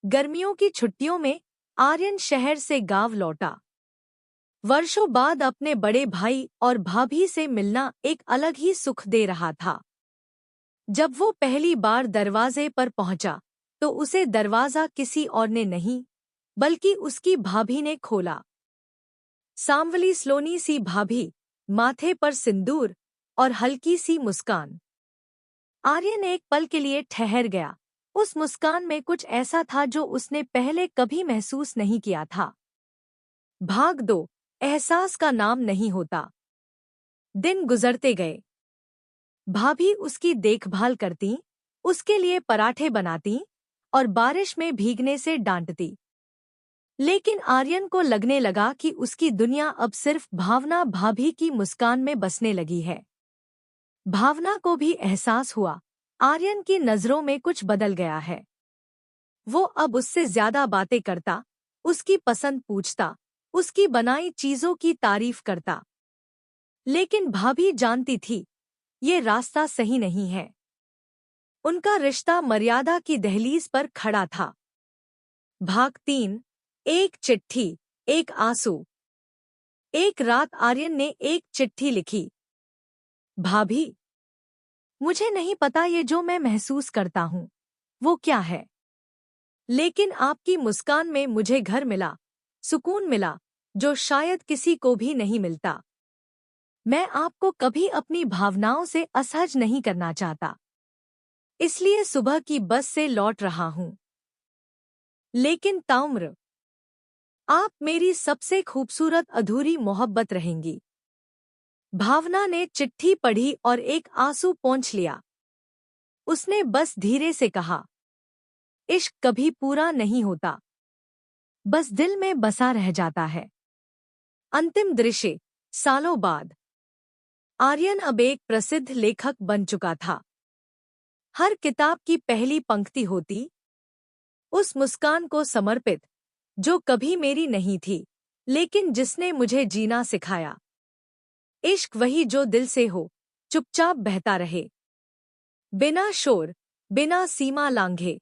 गर्मियों की छुट्टियों में आर्यन शहर से गांव लौटा। वर्षों बाद अपने बड़े भाई और भाभी से मिलना एक अलग ही सुख दे रहा था। जब वो पहली बार दरवाजे पर पहुंचा, तो उसे दरवाजा किसी और ने नहीं, बल्कि उसकी भाभी ने खोला। सांवली स्लोनी सी भाभी, माथे पर सिंदूर और हल्की सी मुस्कान। आर्यन एक पल के लिए ठहर गया। उस मुस्कान में कुछ ऐसा था जो उसने पहले कभी महसूस नहीं किया था। भाग दो, एहसास का नाम नहीं होता। दिन गुजरते गए। भाभी उसकी देखभाल करती, उसके लिए पराठे बनाती और बारिश में भीगने से डांटती। लेकिन आर्यन को लगने लगा कि उसकी दुनिया अब सिर्फ भावना भाभी की मुस्कान में बसने लगी है। भावना को भी एहसास हुआ, आर्यन की नजरों में कुछ बदल गया है। वो अब उससे ज्यादा बातें करता, उसकी पसंद पूछता, उसकी बनाई चीजों की तारीफ करता। लेकिन भाभी जानती थी, ये रास्ता सही नहीं है। उनका रिश्ता मर्यादा की दहलीज पर खड़ा था। भाग 3। एक चिट्ठी, एक आंसू। एक रात आर्यन ने एक चिट्ठी लिखी। भाभी, मुझे नहीं पता ये जो मैं महसूस करता हूँ वो क्या है, लेकिन आपकी मुस्कान में मुझे घर मिला, सुकून मिला, जो शायद किसी को भी नहीं मिलता। मैं आपको कभी अपनी भावनाओं से असहज नहीं करना चाहता, इसलिए सुबह की बस से लौट रहा हूँ। लेकिन ताउम्र, आप मेरी सबसे खूबसूरत अधूरी मोहब्बत रहेंगी। भावना ने चिट्ठी पढ़ी और एक आंसू पोंछ लिया। उसने बस धीरे से कहा, इश्क कभी पूरा नहीं होता, बस दिल में बसा रह जाता है। अंतिम दृश्य, सालों बाद। आर्यन अब एक प्रसिद्ध लेखक बन चुका था। हर किताब की पहली पंक्ति होती, उस मुस्कान को समर्पित, जो कभी मेरी नहीं थी, लेकिन जिसने मुझे जीना सिखाया। इश्क वही जो दिल से हो, चुपचाप बहता रहे, बिना शोर, बिना सीमा लांघे।